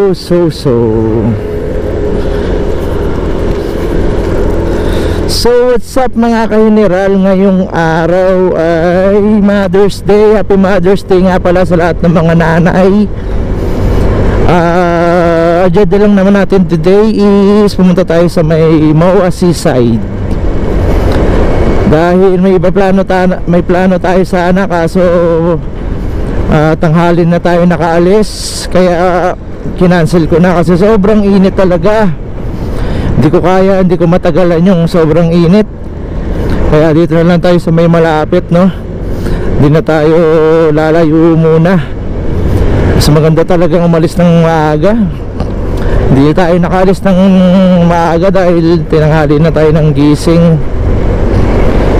So what's up mga ka-general? Ngayong araw ay Mother's Day. Happy Mother's Day nga pala sa lahat ng mga nanay. Agenda lang naman natin today is pumunta tayo sa may MOA Seaside. Dahil may plano tayo sana, kaso tanghalin na tayo nakaalis. Kaya kinancel ko na kasi sobrang init talaga. Hindi ko matagalan yung sobrang init. Kaya dito na lang tayo sa may malapit, no? Hindi na tayo lalayo muna. Mas maganda talagang umalis ng maaga. Hindi tayo nakaalis ng maaga dahil tinanghali na tayo ng gising.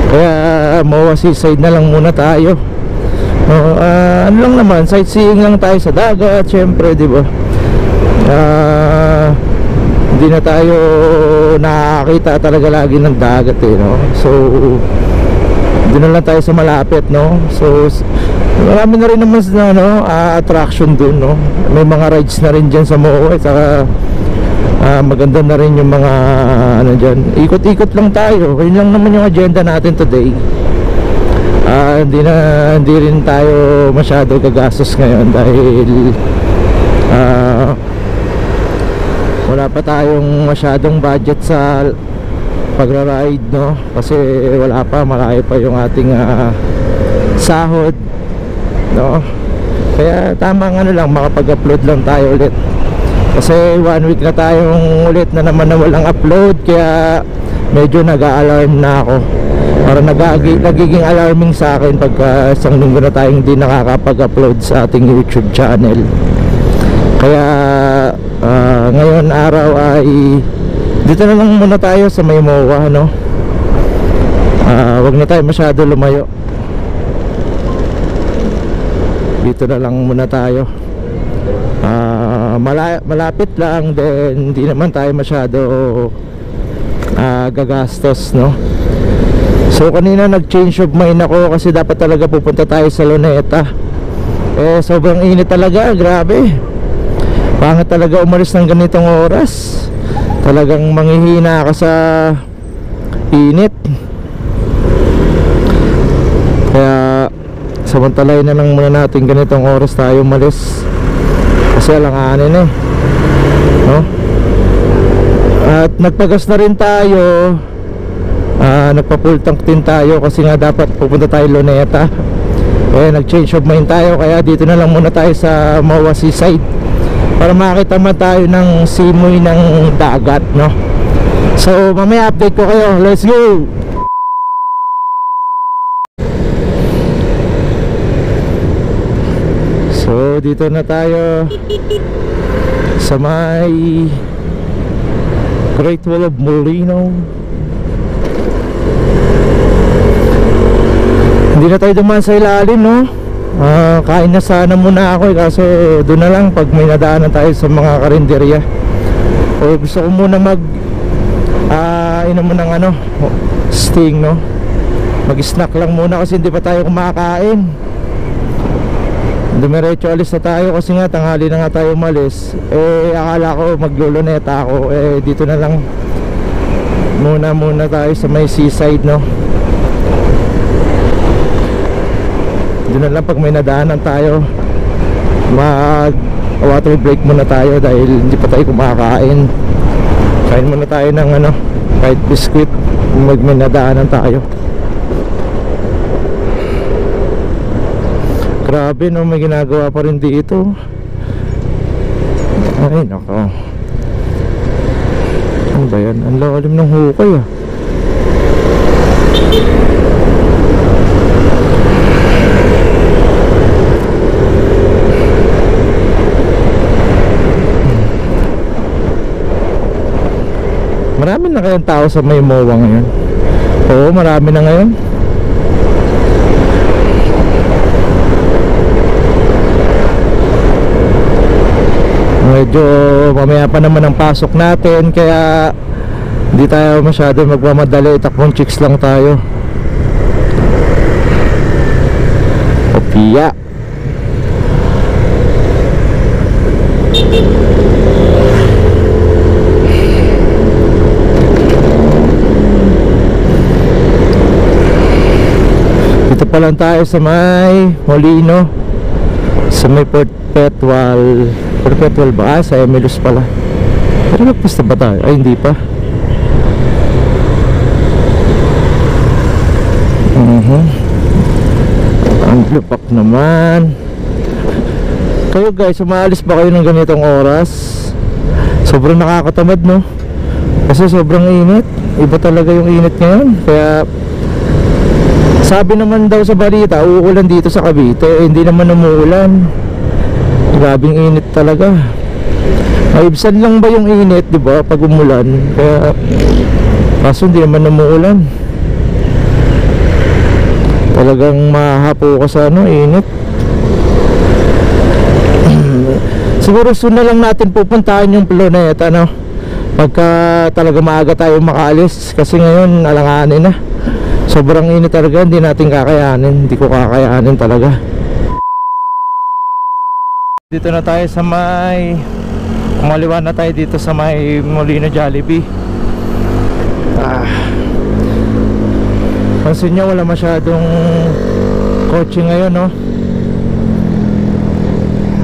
Kaya MOA Seaside na lang muna tayo. Ano lang naman, sightseeing lang tayo sa dagat, syempre, di ba? Hindi na tayo nakakita talaga lagi ng dagat, no? So doon na lang tayo sa malapit, no? So marami na rin naman attraction doon, no? May mga rides na rin dyan sa MOA. Saka maganda na rin yung mga dyan. Ikot-ikot lang tayo. Yun lang naman yung agenda natin today. Hindi rin tayo masyado gagastos ngayon dahil wala pa tayong masyadong budget sa pagra-ride, no? Kasi wala pa, malayo pa yung ating sahod, no? Kaya tamang lang, makapag-upload lang tayo ulit. Kasi 1 week na tayong ulit na naman na walang upload. Kaya medyo nag-a-alarm na ako. Para nagiging alarming sa akin pagka isang linggo na tayong hindi nakakapag-upload sa ating YouTube channel. Kaya ngayon araw ay dito na lang muna tayo sa may MOA, no? Wag na tayo masyado lumayo. Dito na lang muna tayo. Malapit lang din, hindi naman tayo masyado gagastos, no? So kanina nag-change of mind ako kasi dapat talaga pupunta tayo sa Luneta. Sobrang init talaga, grabe. Pangit talaga umalis ng ganitong oras. Talagang manghihina ka sa init. Kaya samantalahin na lang muna natin ganitong oras tayo umalis. Kasi alanganin, no? At nagpagas na rin tayo. Nagpa-full tank din tayo kasi nga dapat pupunta tayo Luneta. Nag-change of mind tayo. Kaya dito na lang muna tayo sa MOA Seaside para makita man tayo ng simoy ng dagat, no? So mamaya update ko kayo. Let's go! So dito na tayo sa may Great Wall of Molino. Hindi na tayo dumaan sa ilalim, no? Kain na sana muna ako kaso doon na lang pag may nadaanan tayo sa mga karinderya. O gusto ko muna inom mo ng Sting, no? Mag-snack lang muna kasi hindi pa tayo kumakain. Dumiretso alis na tayo kasi nga tanghali na nga tayo umalis. Akala ko magluluneta ako. Dito na lang muna tayo sa may seaside, no? Doon na lang pag may nadaanan tayo, mag water break muna tayo dahil hindi pa tayo kumakain. Kain muna tayo ng kahit biskuit pag may nadaanan tayo. Grabe, no? May ginagawa pa rin dito. Ay nako, ano ba yan? Ang lalim ng hukay, Marami na kayang tao sa may MOA ngayon? Oo, marami na ngayon. Medyo mamaya pa naman ang pasok natin. Kaya hindi tayo masyado magmamadali. Takbong chicks lang tayo. Opia. pa lang tayo sa may Molino, sa may Perpetual ba? Sa Emilus pala. Pero nagpasta ba tayo? Ay, hindi pa. Ang lupak naman. Kayo guys, umaalis ba kayo ng ganitong oras? Sobrang nakakatamad, no? Kasi sobrang init. Iba talaga yung init ngayon. Kaya sabi naman daw sa balita, uulan dito sa Cavite. Hindi naman umuulan. Grabing init talaga. Maibsan lang ba yung init, di ba? Pag umulan. Kaya kaso hindi naman umuulan. Talagang mahapo ka sa init. Siguro soon na lang natin pupuntahan yung Planeta, no? Pagka talaga maaga tayo makaalis. Kasi ngayon alanganin na. Sobrang init talaga, hindi natin kakayanin. Hindi ko kakayanin talaga. Dito na tayo sa may kumaliwa na tayo dito sa may Molino Jollibee. Pansin nyo, wala masyadong kotse ngayon, no?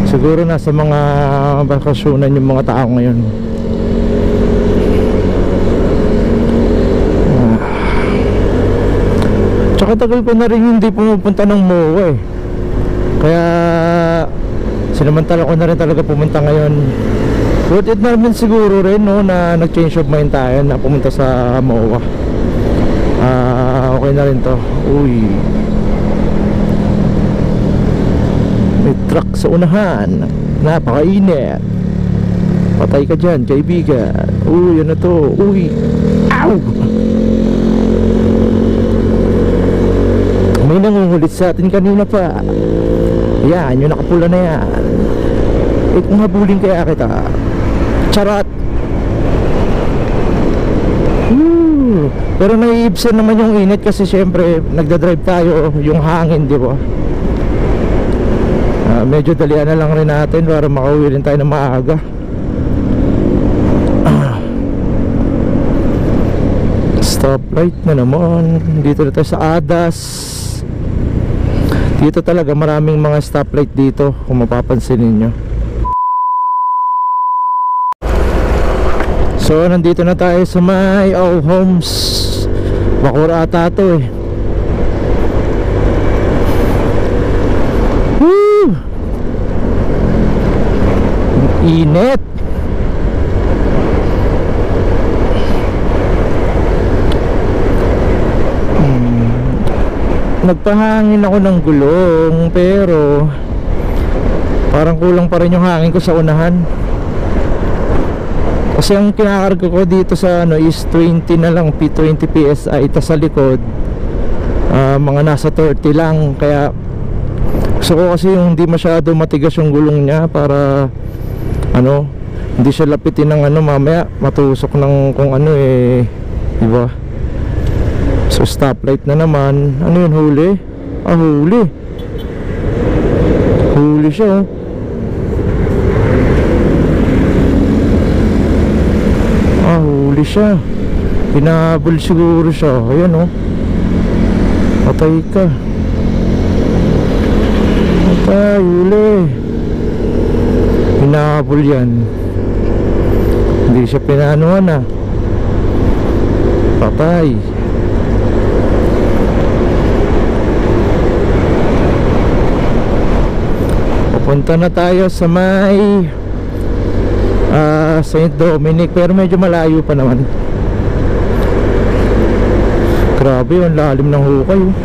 Siguro nasa mga bakasyonan yung mga tao ngayon. Tsaka tagal ko na rin hindi pumupunta ng MOA eh. Kaya sinamantala ko na rin talaga pumunta ngayon. Worth it naman siguro rin, no, na nag-change of mind tayo na pumunta sa MOA. Okay na rin to. Uy, may truck sa unahan. Napakainit. Patay ka dyan, kaibigan. Uy, ano to? Uy, ow! May nangungulit sa atin kanina pa. Yan, yung nakapula na yan. Kung habulin kaya kita. Charot. Pero naiibsan naman yung init kasi syempre nagdadrive tayo, yung hangin, di ba? Medyo dalian na lang rin natin para makauwi rin tayo ng maaga. Stoplight na naman. Dito na tayo sa Adas. Dito talaga maraming mga stoplight dito, kung mapapansin ninyo. So nandito na tayo sa may Homes. Bacoor ata to eh. Woo! Init. Nagpahangin ako ng gulong, pero parang kulang pa rin yung hangin ko sa unahan. Kasi ang kinakarga ko dito sa is 20 na lang, 20 PSI. Tas sa likod mga nasa 30 lang. Kaya gusto ko kasi yung hindi masyado matigas yung gulong niya, para hindi siya lapitin ng mamaya matusok ng kung diba? So stoplight na naman. Ano yun, huli? Huli. Huli siya, oh. Huli siya. Pinabol siguro siya. Ayan, oh. Patay ka. Patay, huli. Pinabol yan. Hindi siya pinanuhan, ah. Patay. Papunta na tayo sa may St. Dominic, pero medyo malayo pa naman. Grabe, ang lalim ng hukay, oh.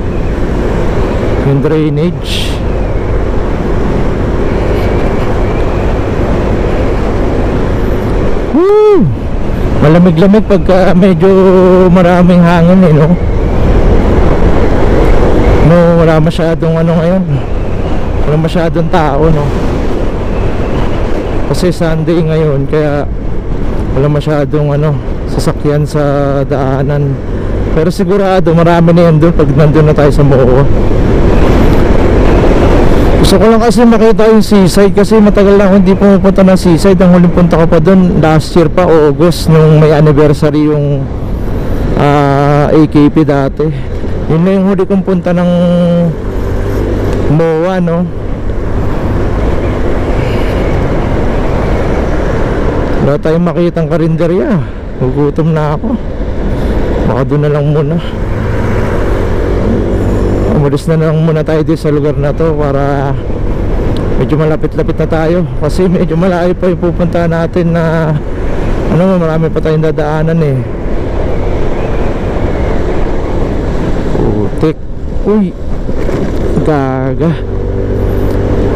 Yung drainage. Woo! Malamig-lamig pagka medyo maraming hangin, no? Wala masyadong ngayon. Wala masyadong tao, no? Kasi Sunday ngayon, kaya wala masyadong sasakyan sa daanan. Pero sigurado marami na yan doon pag nandun na tayo sa MOA. Gusto ko lang kasi makita yung seaside, kasi matagal lang hindi pumupunta ng seaside. Ang huling punta ko pa doon last year pa, August, nung may anniversary yung AKP dati. Yun na yung huli kong punta ng MOA, no? Wala tayong makitang karinderya. Gugutom na ako. Baka doon na lang muna. Umalis na lang muna tayo dito sa lugar na to para medyo malapit-lapit na tayo. Kasi medyo malayo pa yung pupuntahan natin na marami pa tayong dadaanan eh. Putik. Uy, gaga.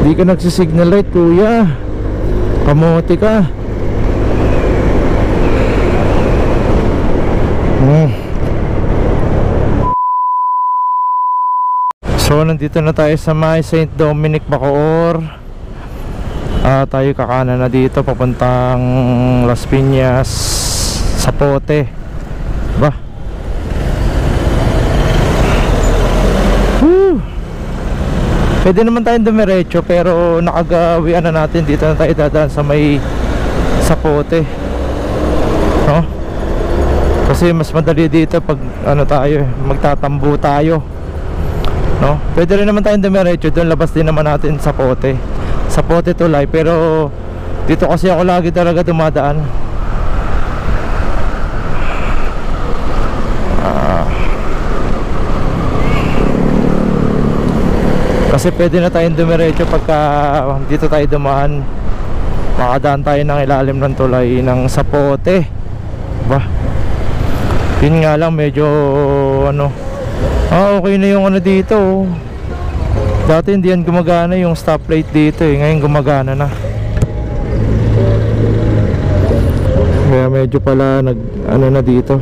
Di ka nagsisignal light, kuya. Kamote ka. So nandito na tayo sa may St. Dominic, Bacoor. Tayo kakanan na dito papuntang Las Piñas, Zapote. Ba? Pwede naman tayong dumiretso pero nakagawian na natin. Dito na tayo dadaan sa may Zapote, no? Kasi mas madali dito pag tayo, magtatambo tayo, no? Pwede rin naman tayong dumiretso. Doon labas din naman natin Zapote tulay. Pero dito kasi ako lagi talaga dumadaan. Kasi pwede na tayong dumiretso pagka dito tayo dumaan. Makadaan tayo ng ilalim ng tulay ng Zapote. Ba? Yun nga lang medyo okay na yung dito. Dati hindi yan gumagana yung stoplight dito eh. Ngayon gumagana na. Kaya medyo pala na dito.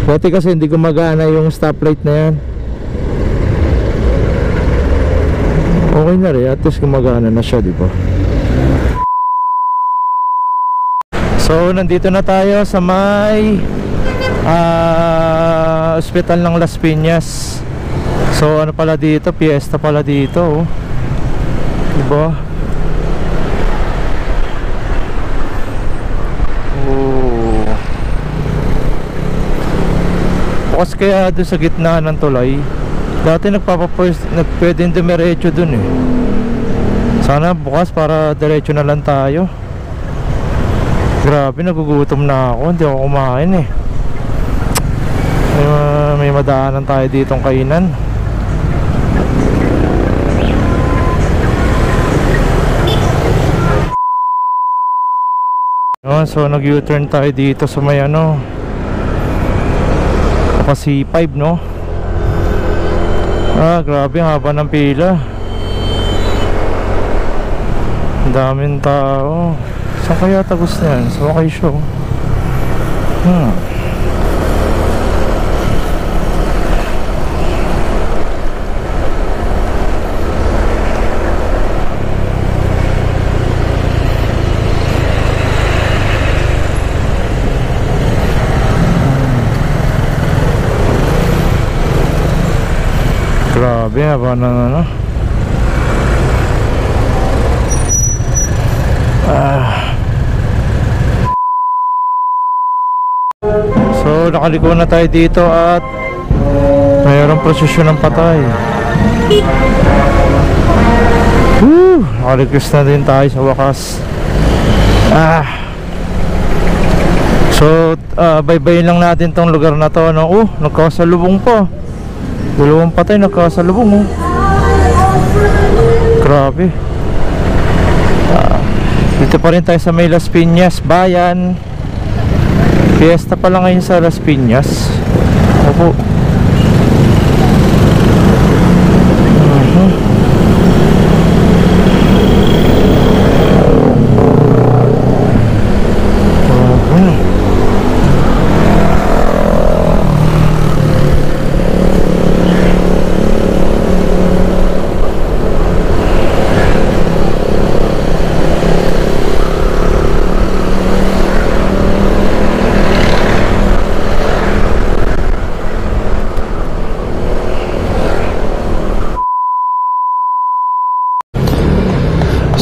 Dati kasi hindi gumagana yung stoplight na yan. Okay na rin, at least gumagana na siya, di ba? So, nandito na tayo sa may Hospital ng Las Piñas. So, ano pala dito? Fiesta pala dito, oh. Diba? Oh. Bukas kaya doon sa gitna ng tulay. Dati pwedeng dumiretso dun eh. Sana bukas para diretso na lang tayo. Grabe, nagugutom na ako. Hindi ako kumain eh. May madaanan tayo ditong kainan. So nag U-turn tayo dito sa may C5, no? Grabe, haba ng pila. Ang daming tao. Saan kaya tagos na yan? Sa Wakay Show. Grabe, haba ng So nakaliko na tayo dito at mayroong prosesyon ng patay. Nakaligtas na din tayo sa wakas. So baybayin lang natin tong lugar na to, no? Nagkasalubong pa. Dalawang patay nagkasalubong, oh. Grabe. Dito pa rin tayo sa may Las Piñas bayan. Fiesta pala ngayon sa Las Piñas. Opo.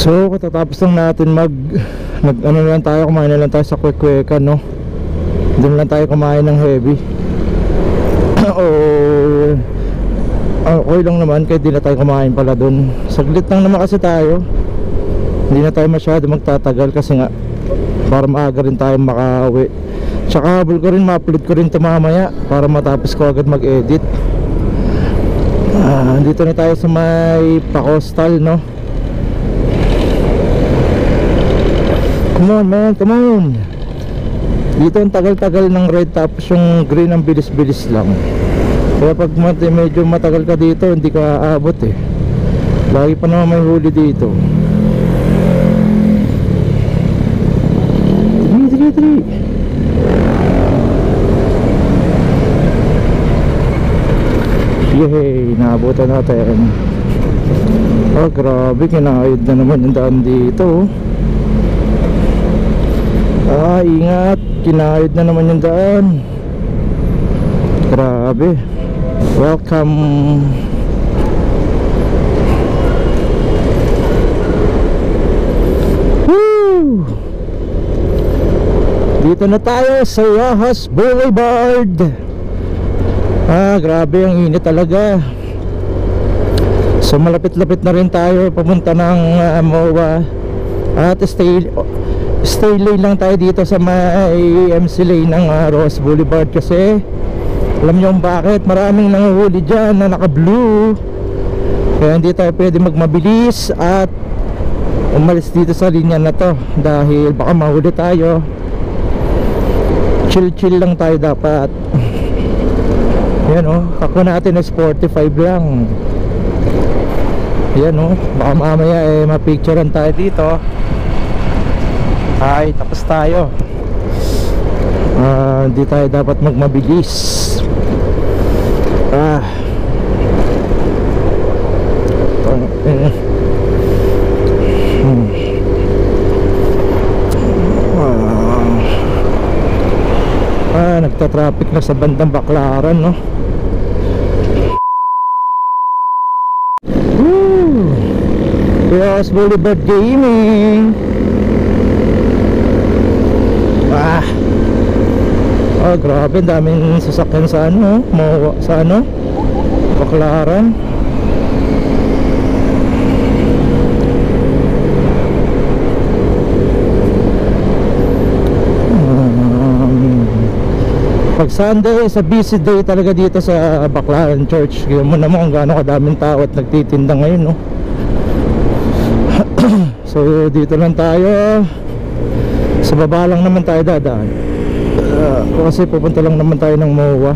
So katatapos lang natin ano lang tayo, kumain na lang tayo sa kwek-kwekan, no? Doon lang tayo kumain ng heavy. O Okay lang naman, kahit di na tayo kumain pala dun. Saglit lang naman kasi tayo. Hindi na tayo masyado magtatagal kasi nga para maaga rin tayo makauwi. Tsaka habol ko rin, ma-upload ko rin ito mamaya para matapos ko agad mag-edit. Dito na tayo sa may pa-coastal, no? Come on man, come on. Dito ang tagal-tagal ng red, tapos yung green ang bilis-bilis lang. Kaya pag medyo matagal ka dito, hindi ka aabot eh. Lagi pa naman may huli dito. Three. Yay, naabutan natin. Oh grabe, kinakayod na naman yung daan dito. Ingat, kinakayod na naman yung daan. Grabe. Welcome. Woo! Dito na tayo sa Rojas Boulevard. Grabe, ang init talaga. So malapit-lapit na rin tayo papunta ng MOA. At stay lane lang tayo dito sa may MC lane ng Rojas Boulevard. Kasi alam nyo kung bakit, maraming nanguhuli dyan na naka blue. Kaya hindi tayo pwede magmabilis at umalis dito sa linya na to, dahil baka mahuli tayo. Chill lang tayo dapat. Yan ako natin is 45 lang. Yan baka mamaya mapicturean tayo dito. Tapos tayo. Hindi tayo dapat magmabilis. Nagta-traffic na sa bandang Baclaran, no? Rojas Boulevard Gaming. Grabe, daming sasakyan sa Baclaran. Pag Sunday, sa busy day talaga dito sa Baclaran Church. Kaya mo naman kung gaano kadaming tao at nagtitinda ngayon, no? So dito lang tayo. Sa baba lang naman tayo dadaan. Kasi pupunta lang naman tayo ng MOA.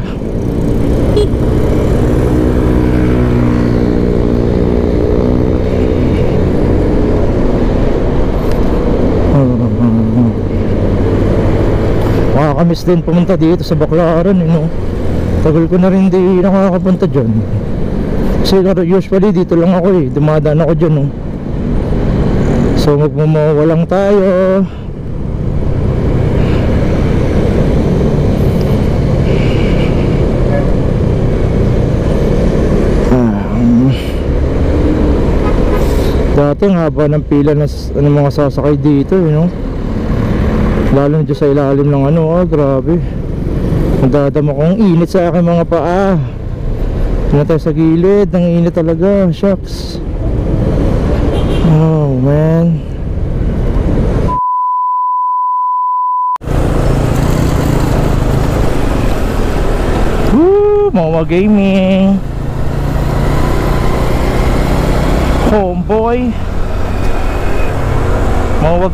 Makakamiss din pumunta dito sa Baclaran, tagal ko na rin di nakakapunta dyan. Kasi usually dito lang ako dumadaan ako dyan. So magmamawa lang tayo. Dati ang haba ng pila ng mga sasakay dito, lalo na dyan sa ilalim ng grabe. Nadadama kong init sa aking mga paa. Tingnan tayo sa gilid, ang init talaga, shucks. Oh man. MOA Gaming, homeboy. MOA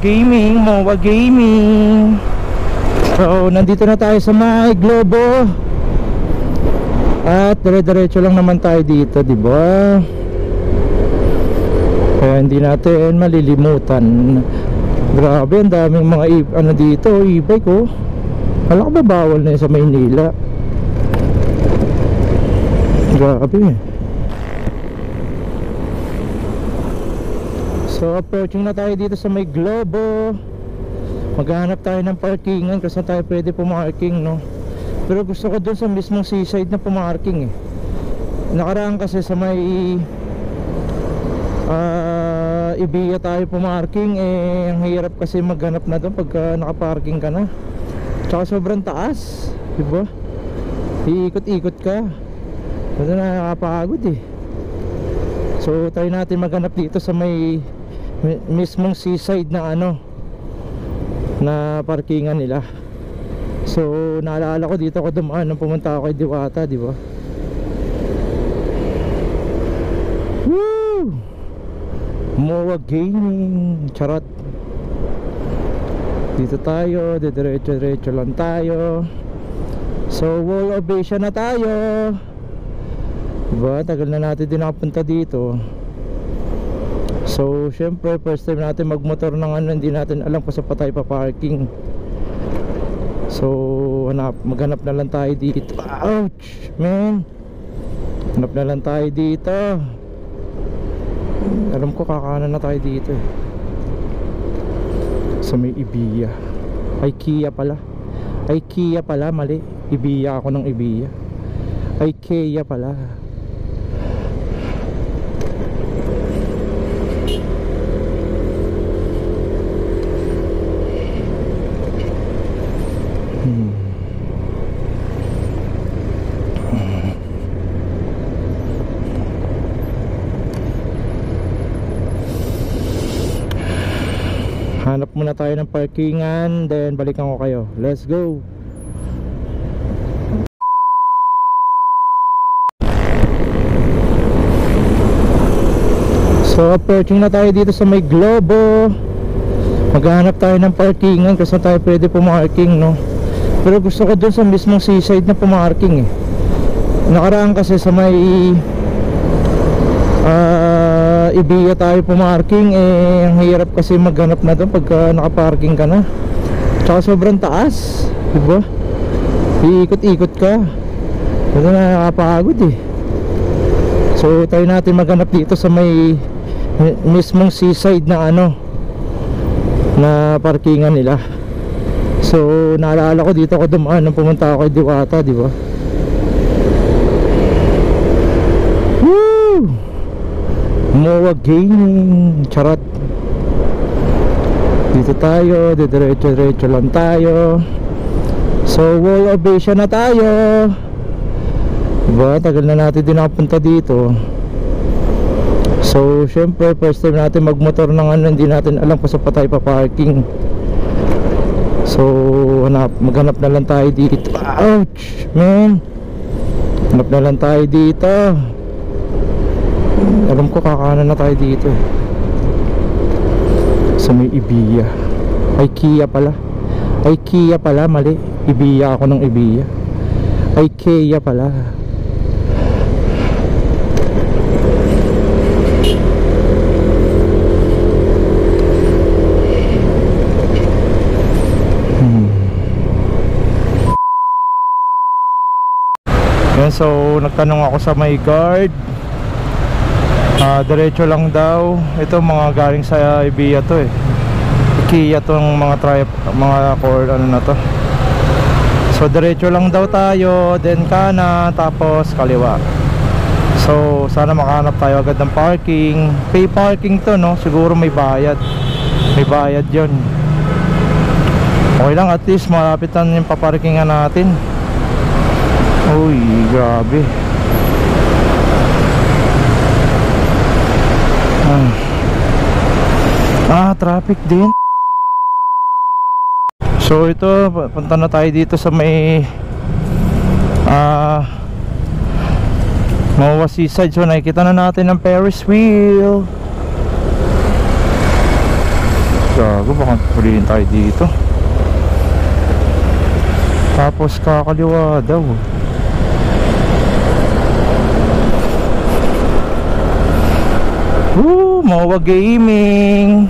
Gaming. So nandito na tayo sa may Globo. At dire-diretso lang naman tayo dito, di ba? Kaya hindi natin malilimutan. Grabe, ang daming mga dito, e-bike Wala ka ba bawal na yun sa Maynila? Grabe. So approaching na tayo dito sa may Globo. Maghanap tayo ng parkingan kasi tayo pwede pumarking, no? Pero gusto ko dun sa mismong seaside na pumarking Nakaraan kasi sa may Ibiya tayo pumarking ang hirap kasi maghanap na doon pagka nakaparking ka na. Tsaka sobrang taas, diba? Iikot-ikot ka. Kasi nakakapagod eh. So try natin maghanap dito sa may mismong seaside na ano, na parkingan nila. So naalala ko dito ako dumaan nung pumunta ako kay Diwata, di ba? Woo! MOA Gaming, charot. Dito tayo, diretso lang tayo. So Wall of Asia na tayo. Diba, tagal na natin din nakapunta dito. So syempre first time natin magmotor ng ano, hindi natin alam kung saan pa tayo pa-parking. So maghanap na lang tayo dito. Ouch man, hanap na lang tayo dito. Alam ko kakanan na tayo dito eh. Sa may Ibiya. Ay Kia pala. Ay Kia pala, mali. Ibiya ako ng Ibiya. Ay Kia pala. Hanap muna tayo ng parkingan, then balikan ko kayo. Let's go. So approaching na tayo dito sa may Globo. Maghanap tayo ng parkingan kasi tayo pwede pumarking, no? Pero gusto ko dun sa mismong seaside na pumarking eh. Nakaraan kasi sa may Ibiya tayo pumarking eh, ang hirap kasi maghanap na doon pagka nakaparking ka na. Tsaka sobrang taas, diba? Iikot-ikot ka. Kasi nakakapagod eh. So tayo natin maghanap dito sa may mismong seaside na ano, na parkingan nila. So naalala ko dito ako dumaan nung pumunta ako kay Diwata, diba? Woo! MOA Gaming, charot. Dito tayo, diretso lang tayo. So Wall of Asia na tayo. Diba, tagal na natin din nakapunta dito. So syempre first time natin magmotor ng ano, hindi natin alam kung saan pa tayo pa-parking. So maghanap na lang tayo dito. Ouch man, hanap na lang tayo dito. Alam ko kakanan na tayo dito eh. Sa may Ibiya. Ay Kia pala. Ay Kia pala, mali. Ibiya ako ng Ibiya. Ay Kia pala. Yan, so nagtanong ako sa may guard. Diretso lang daw. Ito mga galing sa Ibiya to eh. Kia tong mga core ano na to. So diretso lang daw tayo, then kanan, tapos kaliwa. So sana makahanap tayo agad ng parking. Pay parking to, no? Siguro may bayad. May bayad yon. Okay lang, at least malapit na yung paparkingan natin. Uy, grabe. Traffic din. So ito, punta na tayo dito sa may MOA Seaside. So nakikita na natin ang Ferris wheel. Gago, baka pulihin tayo dito. Tapos kakaliwa daw. MOA Gaming.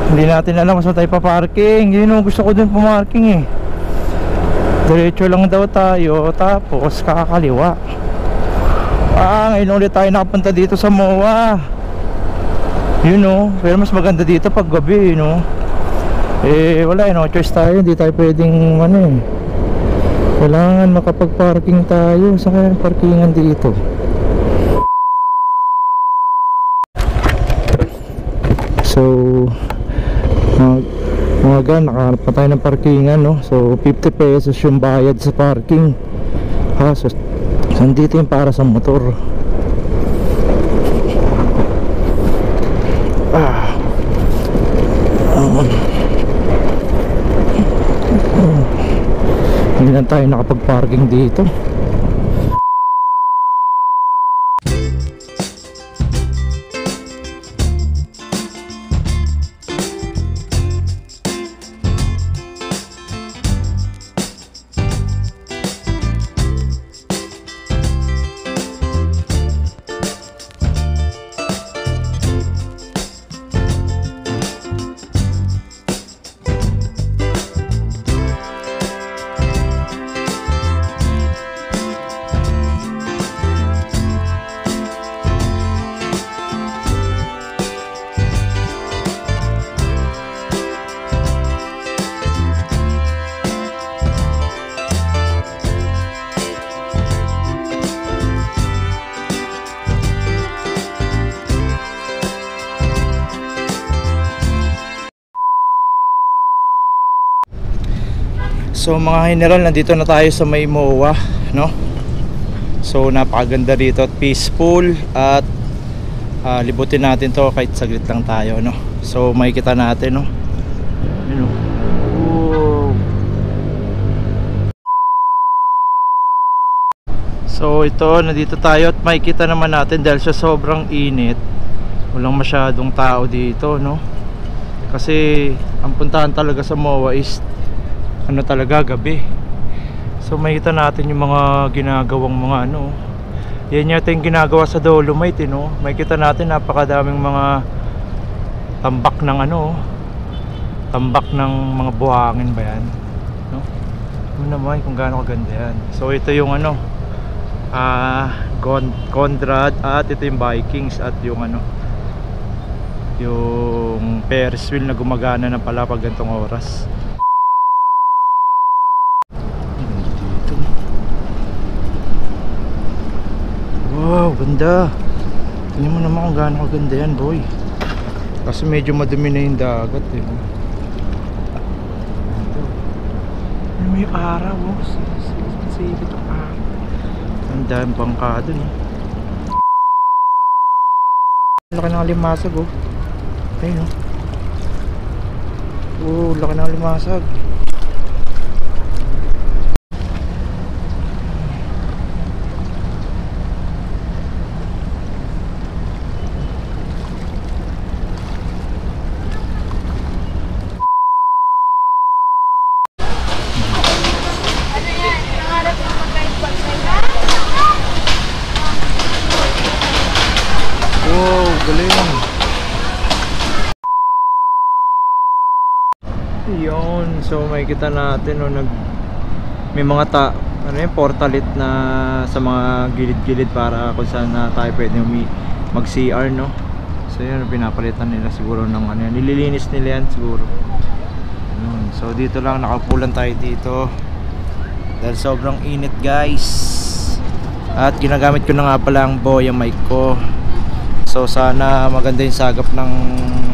Hindi natin alam kung saan tayo pa-parking. Yun ang gusto ko din pumarking eh. Diretso lang daw tayo, tapos kakaliwa. Ngayon ulit tayo nakapunta dito sa MOA. Yun o, pero mas maganda dito pag gabi, no? Eh wala, no choice tayo. Hindi tayo pwedeng ano eh, kailangan makapag-parking tayo. Saan kaya parkingan dito? So mga gan, nakahanap pa tayo ng parkingan, no? So 50 pesos yung bayad sa parking. So Nandito yung para sa motor. Hindi lang tayo nakapag-parking dito. So mga general, nandito na tayo sa may MOA, no? So napakaganda dito at peaceful at libutin natin to kahit saglit lang tayo, no? So makikita natin, no? Yun, no? Wow. So ito, nandito tayo at makikita naman natin dahil sa sobrang init, walang masyadong tao dito, no? Kasi ang puntahan talaga sa MOA is ano talaga, gabi. So makita natin yung mga ginagawang mga ano. Yan yata yung ginagawa sa Dolomite, no? Makita natin napakadaming mga tambak ng ano, tambak ng mga buhangin ba yan, no? Ano naman kung gaano kaganda yan. So ito yung ano, Conrad, at ito yung Vikings, at yung ano, yung Ferris wheel na gumagana na pala pag gantong oras. Wow, ganda. Tingnan mo naman kung gaano kaganda yan, boy. Kasi medyo madumi na yung dagat, eh. Ano may araw, oh. Sipit ang araw. Ang dami bangka dun, eh. Laki ng limasag, oh. Ayun, oh. Oh, laki ng limasag. Galing. Yun, so makikita natin, no, may mga ano yung portalit na sa mga gilid-gilid para kung saan na tayo pwede mag CR, no. So yun, pinapalitan nila siguro ng ano yan, nililinis nila yan siguro. Yun. So dito lang, nakapulan tayo dito dahil sobrang init, guys. At ginagamit ko na nga pala ang Boya mic ko. So sana maganda yung sagap ng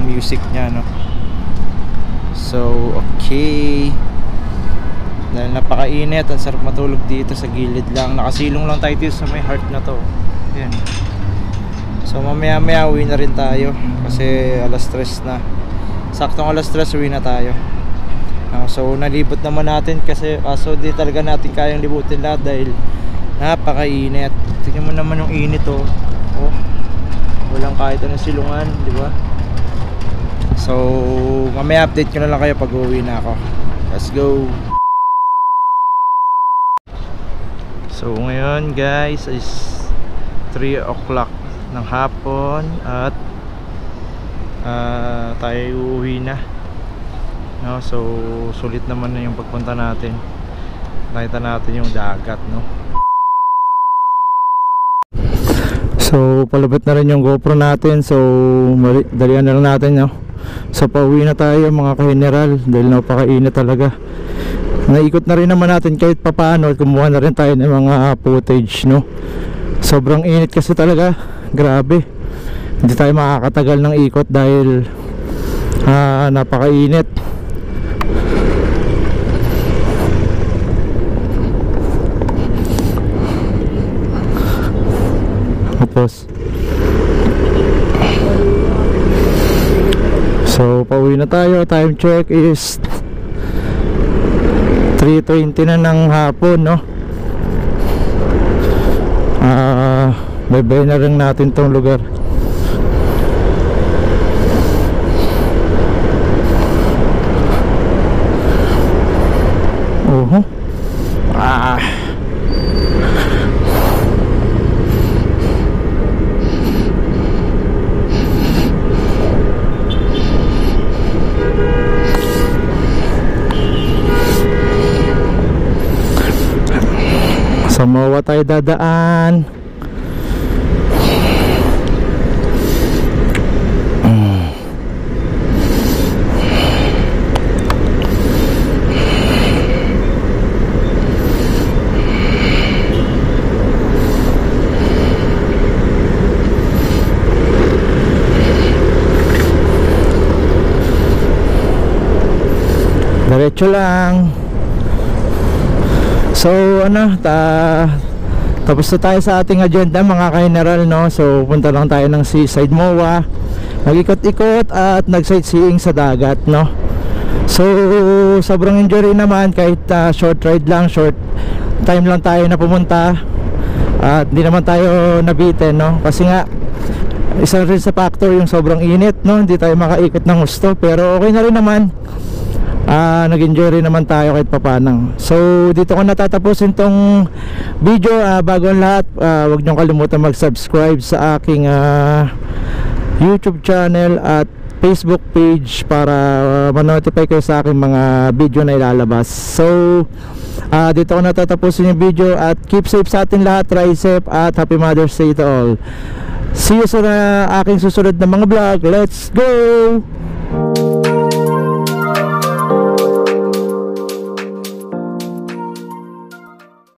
music niya, no. So okay, dahil napakainit, ang sarap matulog dito sa gilid lang. Nakasilong lang tayo dito sa may heart na to. Yan. So mamaya maya uwi na rin tayo kasi alas 3 na. Saktong alas 3 uwi na tayo. So nalibot naman natin kasi kaso di talaga natin kayang libutin lahat dahil napakainit. Tingnan mo naman yung init, oh. Oh, walang kahit anong silungan, di ba? So mamaya update ko na lang kayo pag uwi na ako. Let's go. So ngayon, guys, is 3 o'clock ng hapon at tayo uuwi na, no? So sulit naman na yung pagpunta natin. Nakita natin yung dagat, no? So palabot na rin yung GoPro natin. So dalian na lang natin, no? So pauwi na tayo mga ka-general dahil napakainit talaga. Naikot na rin naman natin kahit papaano at kumuha na rin tayo ng mga footage, no? Sobrang init kasi talaga, grabe. Hindi tayo makakatagal ng ikot dahil napakainit. boss. So pauwi na tayo. Time check is 3:20 na ng hapon, no? Bye-bye na rin natin tong lugar. Sa Moa tayo dadaan. Diretso lang. So ano, tapos na tayo sa ating agenda mga ka-general, no? So punta lang tayo ng Seaside MOA, nag-ikot-ikot at nag-sightseeing sa dagat, no? So sobrang enjoy rin naman kahit short ride lang, short time lang tayo na pumunta. At hindi naman tayo nabitin, no? Kasi nga isa rin sa factor yung sobrang init, no? Hindi tayo makaikot ng gusto, pero okay na rin naman. Nag-enjoy rin naman tayo kahit papanang. So dito ko natatapusin tong video. Bago ang lahat, huwag niyong kalimutan mag-subscribe sa aking YouTube channel at Facebook page para ma-notify kayo sa aking mga video na ilalabas. So dito ko natatapusin yung video at keep safe sa atin lahat, ride safe at Happy Mother's Day to all. See you sa aking susunod na mga vlog. Let's go!